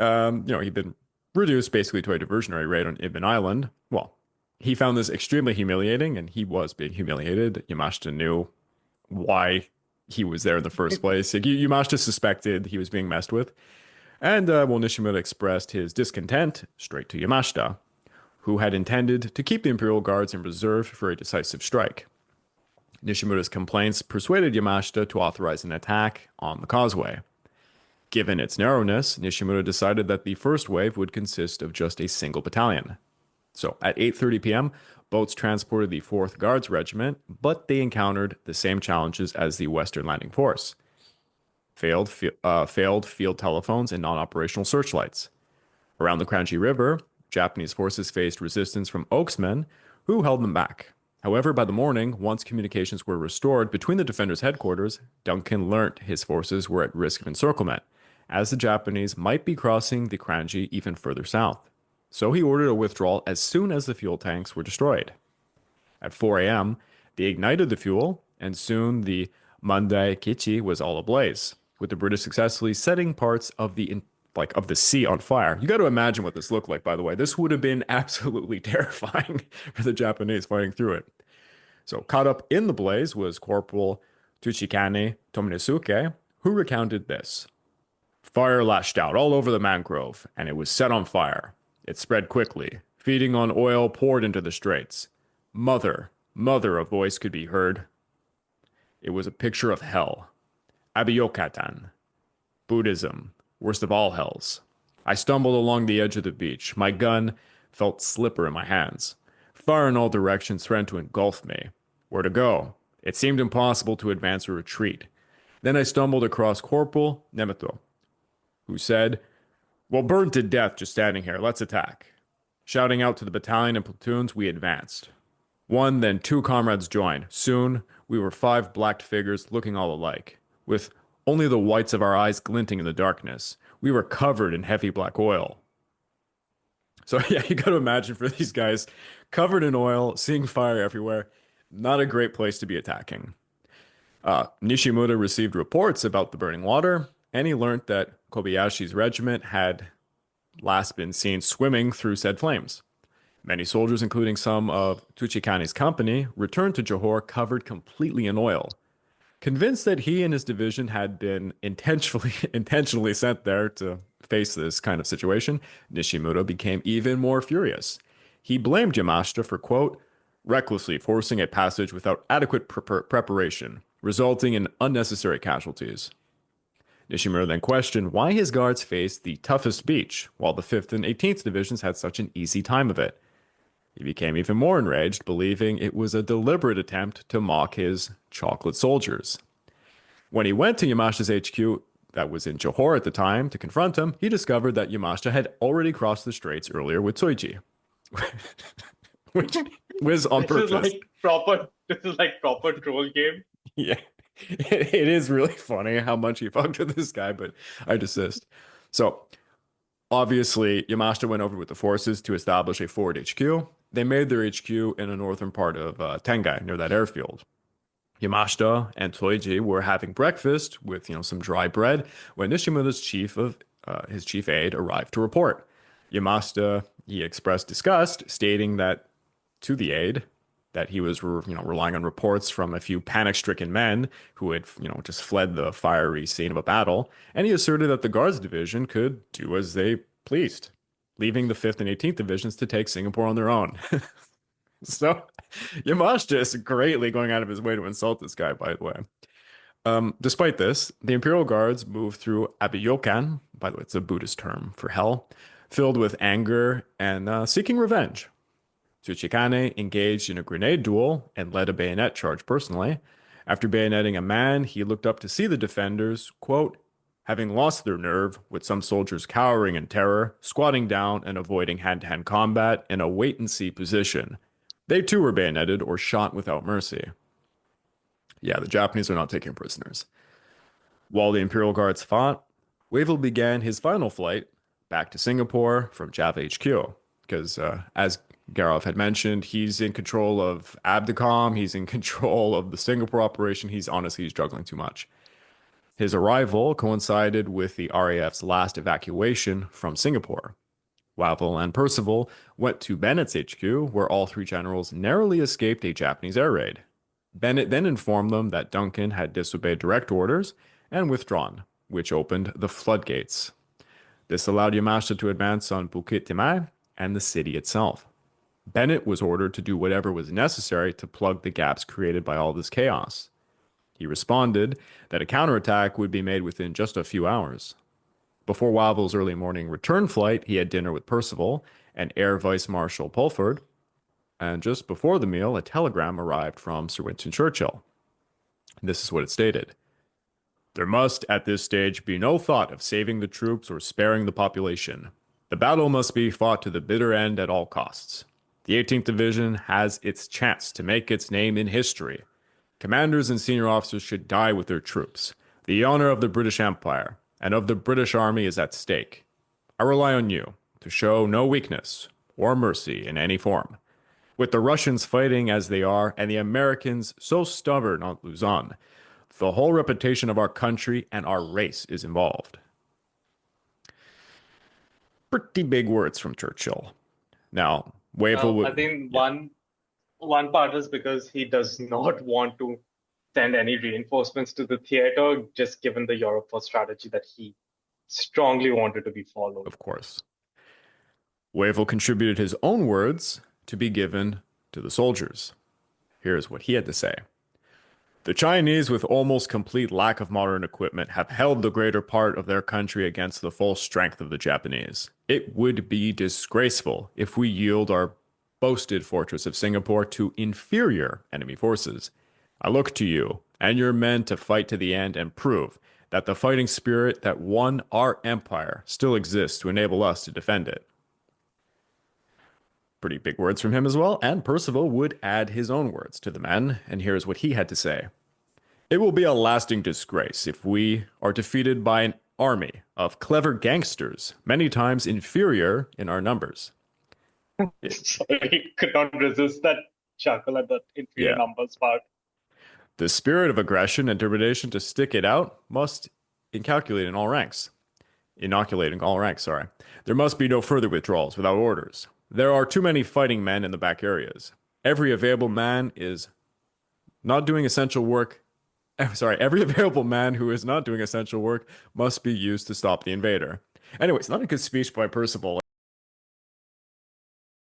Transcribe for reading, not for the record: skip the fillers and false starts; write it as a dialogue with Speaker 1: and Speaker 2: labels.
Speaker 1: He'd been reduced basically to a diversionary raid on Ibn Island. Well, he found this extremely humiliating, and he was being humiliated. Yamashita knew why he was there in the first place. Like, Yamashita suspected he was being messed with. And, Nishimura expressed his discontent straight to Yamashita, who had intended to keep the Imperial Guards in reserve for a decisive strike. Nishimura's complaints persuaded Yamashita to authorize an attack on the causeway. Given its narrowness, Nishimura decided that the first wave would consist of just a single battalion. So at 8:30 p.m., boats transported the 4th Guards Regiment, but they encountered the same challenges as the Western Landing Force. Failed field telephones and non-operational searchlights. Around the Kranji River, Japanese forces faced resistance from Oaksmen, who held them back. However, by the morning, once communications were restored between the defenders' headquarters, Duncan learnt his forces were at risk of encirclement, as the Japanese might be crossing the Kranji even further south. So he ordered a withdrawal as soon as the fuel tanks were destroyed. At 4 a.m., they ignited the fuel, and soon the Mandai Kichi was all ablaze, with the British successfully setting parts of the sea on fire. You got to imagine what this looked like, by the way. This would have been absolutely terrifying for the Japanese fighting through it. So caught up in the blaze was Corporal Tuchikane Tomonosuke, who recounted this. Fire lashed out all over the mangrove, and it was set on fire. It spread quickly, feeding on oil poured into the straits. Mother, a voice could be heard. It was a picture of hell. Abiyokatan. Buddhism. Worst of all hells. I stumbled along the edge of the beach. My gun felt slipper in my hands. Fire in all directions threatened to engulf me. Where to go? It seemed impossible to advance or retreat. Then I stumbled across Corporal Nemeto, who said, "We'll burn to death just standing here. Let's attack." Shouting out to the battalion and platoons, we advanced. One, then 2 comrades joined. Soon, we were 5 blacked figures looking all alike, with only the whites of our eyes glinting in the darkness. We were covered in heavy black oil. So yeah, you got to imagine for these guys, covered in oil, seeing fire everywhere, not a great place to be attacking. Nishimura received reports about the burning water, and he learned that Kobayashi's regiment had last been seen swimming through said flames. Many soldiers, including some of Tuchikane's company, returned to Johor covered completely in oil. Convinced that he and his division had been intentionally sent there to face this kind of situation, Nishimura became even more furious. He blamed Yamashita for, quote, recklessly forcing a passage without adequate preparation, resulting in unnecessary casualties. Nishimura then questioned why his guards faced the toughest beach, while the 5th and 18th Divisions had such an easy time of it. He became even more enraged, believing it was a deliberate attempt to mock his chocolate soldiers. When he went to Yamashita's HQ that was in Johor at the time to confront him, he discovered that Yamashita had already crossed the straits earlier with Tsuji, which was on purpose.
Speaker 2: This is like proper troll game.
Speaker 1: Yeah, it is really funny how much he fucked with this guy, but I desist. So, obviously, Yamashita went over with the forces to establish a forward HQ. They made their HQ in the northern part of Tengai, near that airfield. Yamashita and Toiji were having breakfast with, some dry bread when Nishimura's his chief aide arrived to report. Yamashita, he expressed disgust, stating that to the aide that he was, relying on reports from a few panic-stricken men who had, just fled the fiery scene of a battle, and he asserted that the Guards Division could do as they pleased, leaving the 5th and 18th Divisions to take Singapore on their own. So, Yamashita is greatly going out of his way to insult this guy, by the way. Despite this, the Imperial Guards moved through Abiyokan, by the way, it's a Buddhist term for hell, filled with anger and seeking revenge. Tsuchikane engaged in a grenade duel and led a bayonet charge personally. After bayoneting a man, he looked up to see the defenders, quote, having lost their nerve, with some soldiers cowering in terror, squatting down and avoiding hand-to-hand combat in a wait-and-see position. They too were bayoneted or shot without mercy. Yeah, the Japanese are not taking prisoners. While the Imperial Guards fought, Wavell began his final flight back to Singapore from Java HQ. Because as Garov had mentioned, he's in control of Abdicom, he's in control of the Singapore operation, he's juggling too much. His arrival coincided with the RAF's last evacuation from Singapore. Wavell and Percival went to Bennett's HQ, where all three generals narrowly escaped a Japanese air raid. Bennett then informed them that Duncan had disobeyed direct orders and withdrawn, which opened the floodgates. This allowed Yamashita to advance on Bukit Timah and the city itself. Bennett was ordered to do whatever was necessary to plug the gaps created by all this chaos. He responded that a counterattack would be made within just a few hours. Before Wavell's early morning return flight, he had dinner with Percival and Air Vice Marshal Pulford, and just before the meal, a telegram arrived from Sir Winston Churchill. This is what it stated. There must, at this stage, be no thought of saving the troops or sparing the population. The battle must be fought to the bitter end at all costs. The 18th Division has its chance to make its name in history. Commanders and senior officers should die with their troops. The honor of the British Empire and of the British Army is at stake. I rely on you to show no weakness or mercy in any form. With the Russians fighting as they are and the Americans so stubborn on Luzon, the whole reputation of our country and our race is involved. Pretty big words from Churchill. Now, Wavell would...
Speaker 2: I think one part is because he does not want to send any reinforcements to the theater, just given the Europe First strategy that he strongly wanted to be followed.
Speaker 1: Of course. Wavell contributed his own words to be given to the soldiers. Here's what he had to say. The Chinese, with almost complete lack of modern equipment, have held the greater part of their country against the full strength of the Japanese. It would be disgraceful if we yield our boasted fortress of Singapore to inferior enemy forces. I look to you and your men to fight to the end and prove that the fighting spirit that won our empire still exists to enable us to defend it. Pretty big words from him as well, and Percival would add his own words to the men, and here's what he had to say. It will be a lasting disgrace if we are defeated by an army of clever gangsters, many times inferior in our numbers.
Speaker 2: Sorry, could not resist that chuckle at the inferior numbers part.
Speaker 1: The spirit of aggression and determination to stick it out must inoculate in all ranks. There must be no further withdrawals without orders. There are too many fighting men in the back areas. Every available man who is not doing essential work must be used to stop the invader. Anyways, not a good speech by Percival.